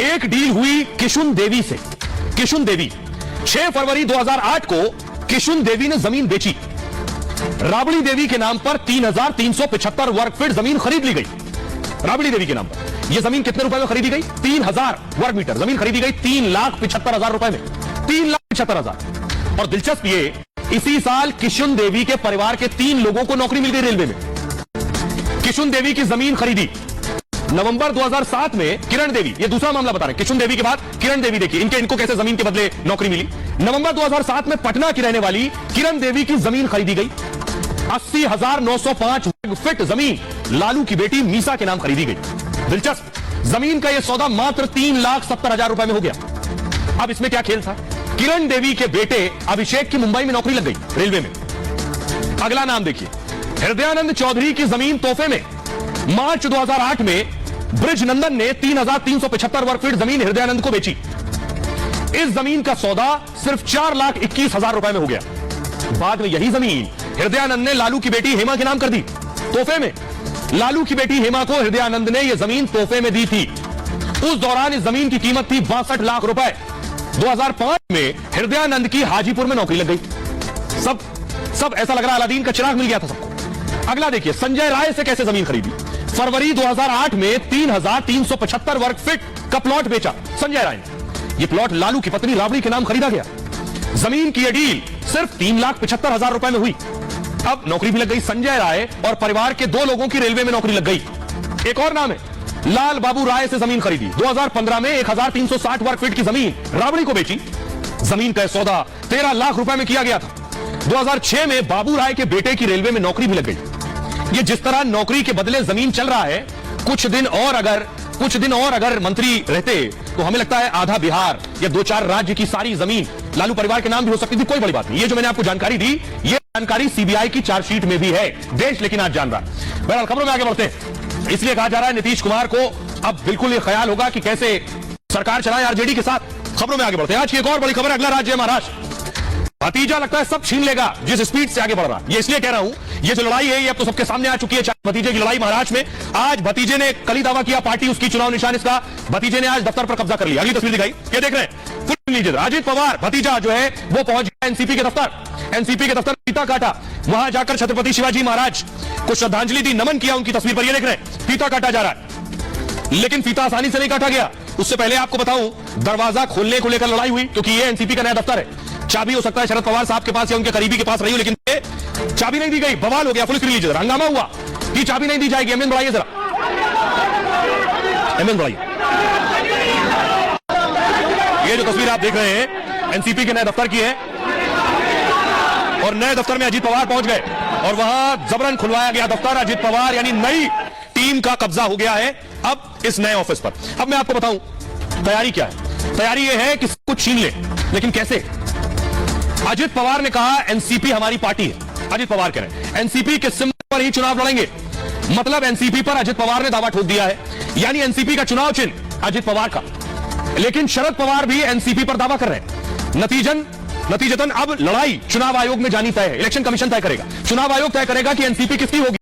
एक डील हुई किशुन देवी से। किशुन देवी 6 फरवरी 2008 को किशुन देवी ने जमीन बेची। राबड़ी देवी के नाम पर 3,375 वर्ग फीट जमीन खरीद ली गई। राबड़ी देवी के नाम पर यह जमीन कितने रुपए में खरीदी गई? 3,000 वर्ग मीटर जमीन खरीदी गई 3,75,000 रुपए में। 3,75,000। और दिलचस्प ये, इसी साल किशुन देवी के परिवार के 3 लोगों को नौकरी मिल गई रेलवे में। किशुन देवी की जमीन खरीदी नवंबर 2007 में। किरण देवी, ये दूसरा मामला बता रहे हैं, किशुन देवी के बाद किरण देवी, देखिए इनको कैसे जमीन के बदले नौकरी मिली। नवंबर 2007 में पटना की रहने वाली किरण देवी की जमीन खरीदी गई। 80,905 वर्ग फीट जमीन लालू की बेटी मीसा के नाम खरीदी गई। दिलचस्प, जमीन का यह सौदा मात्र 3,70,000 रुपए में हो गया। अब इसमें क्या खेल था? किरण देवी के बेटे अभिषेक की मुंबई में नौकरी लग गई रेलवे में। अगला नाम देखिए, हृदयानंद चौधरी की जमीन तोहफे में। मार्च 2008 में ब्रिजनंदन ने 3,375 वर्ग फीट जमीन हृदयानंद को बेची। इस जमीन का सौदा सिर्फ 4,21,000 रुपए में हो गया। बाद में यही जमीन हृदयानंद ने लालू की बेटी हेमा के नाम कर दी तोहफे में। लालू की बेटी हेमा को हृदयानंद ने यह जमीन तोहफे में दी थी। उस दौरान इस जमीन की कीमत थी 62 लाख रुपए। 2005 में हृदयानंद की हाजीपुर में नौकरी लग गई। सब ऐसा लग रहा अलादीन का चिराग मिल गया था सबको। अगला देखिए, संजय राय से कैसे जमीन खरीदी। फरवरी 2008 में 3,375 वर्ग फीट का प्लॉट बेचा संजय राय ने। यह प्लॉट लालू की पत्नी राबड़ी के नाम खरीदा गया। जमीन की यह डील सिर्फ 3,75,000 रुपए में हुई। अब नौकरी भी लग गई। संजय राय और परिवार के 2 लोगों की रेलवे में नौकरी लग गई। एक और नाम है, लाल बाबू राय से जमीन खरीदी। 2015 में 1,360 वर्ग फीट की जमीन राबड़ी को बेची। जमीन का सौदा 13 लाख रुपए में किया गया था। 2006 में बाबू राय के बेटे की रेलवे में नौकरी भी लग गई। ये जिस तरह नौकरी के बदले जमीन चल रहा है, कुछ दिन और अगर मंत्री रहते तो हमें लगता है आधा बिहार या 2-4 राज्य की सारी जमीन लालू परिवार के नाम भी हो सकती थी। कोई बड़ी बात नहीं। ये जो मैंने आपको जानकारी दी, ये जानकारी सीबीआई की चार्जशीट में भी है। देश लेकिन आज जान रहा। बहरहाल खबरों में आगे बढ़ते हैं। इसलिए कहा जा रहा है नीतीश कुमार को अब बिल्कुल ये ख्याल होगा कि कैसे सरकार चलाए आरजेडी के साथ। खबरों में आगे बढ़ते हैं। आज की एक और बड़ी खबर है, अगला राज्य है महाराष्ट्र। भतीजा लगता है सब छीन लेगा जिस स्पीड से आगे बढ़ रहा। ये इसलिए कह रहा हूं, ये जो लड़ाई है ये अब तो सबके सामने आ चुकी है। भतीजे की लड़ाई महाराष्ट्र में। आज भतीजे ने कल ही दावा किया पार्टी उसकी चुनाव निशान इसका। भतीजे ने आज दफ्तर पर कब्जा कर लिया। अगली तस्वीर दिखाई, ये देख रहे हैं, फुल लीजिए। अजित पवार भतीजा जो है वो पहुंच गया एनसीपी के दफ्तर। एनसीपी के दफ्तर फीता काटा, वहां जाकर छत्रपति शिवाजी महाराज को श्रद्धांजलि दी, नमन किया। उनकी तस्वीर पर ये देख रहे हैं, फीता काटा जा रहा है। लेकिन फीता आसानी से नहीं काटा गया। उससे पहले आपको बताऊं, दरवाजा खोलने को लेकर लड़ाई हुई, क्योंकि ये एनसीपी का नया दफ्तर है। चाबी हो सकता है शरद पवार साहब के पास या उनके करीबी के पास रही हो, लेकिन चाबी नहीं दी गई। बवाल हो गया, पुलिस लीजिए, हंगामा हुआ कि चाबी नहीं दी जाएगी। एमएन बढ़ाइए जरा, एमएन बढ़ाइए। ये जो तस्वीर आप देख रहे हैं एनसीपी के नए दफ्तर की है, और नए दफ्तर में अजित पवार पहुंच गए और वहां जबरन खुलवाया गया दफ्तर। अजित पवार यानी नई टीम का कब्जा हो गया है अब इस नए ऑफिस पर। अब मैं आपको बताऊं तैयारी क्या है। तैयारी यह है कि कुछ छीन ले, लेकिन कैसे? अजित पवार ने कहा एनसीपी हमारी पार्टी है। अजित पवार कह रहे हैं एनसीपी के सिंबल पर ही चुनाव लड़ेंगे। मतलब एनसीपी पर अजित पवार ने दावा ठोक दिया है, यानी एनसीपी का चुनाव चिन्ह अजित पवार का। लेकिन शरद पवार भी एनसीपी पर दावा कर रहे हैं। नतीजतन अब लड़ाई चुनाव आयोग में जानी तय है। इलेक्शन कमीशन तय करेगा, चुनाव आयोग तय करेगा कि एनसीपी किसकी होगी।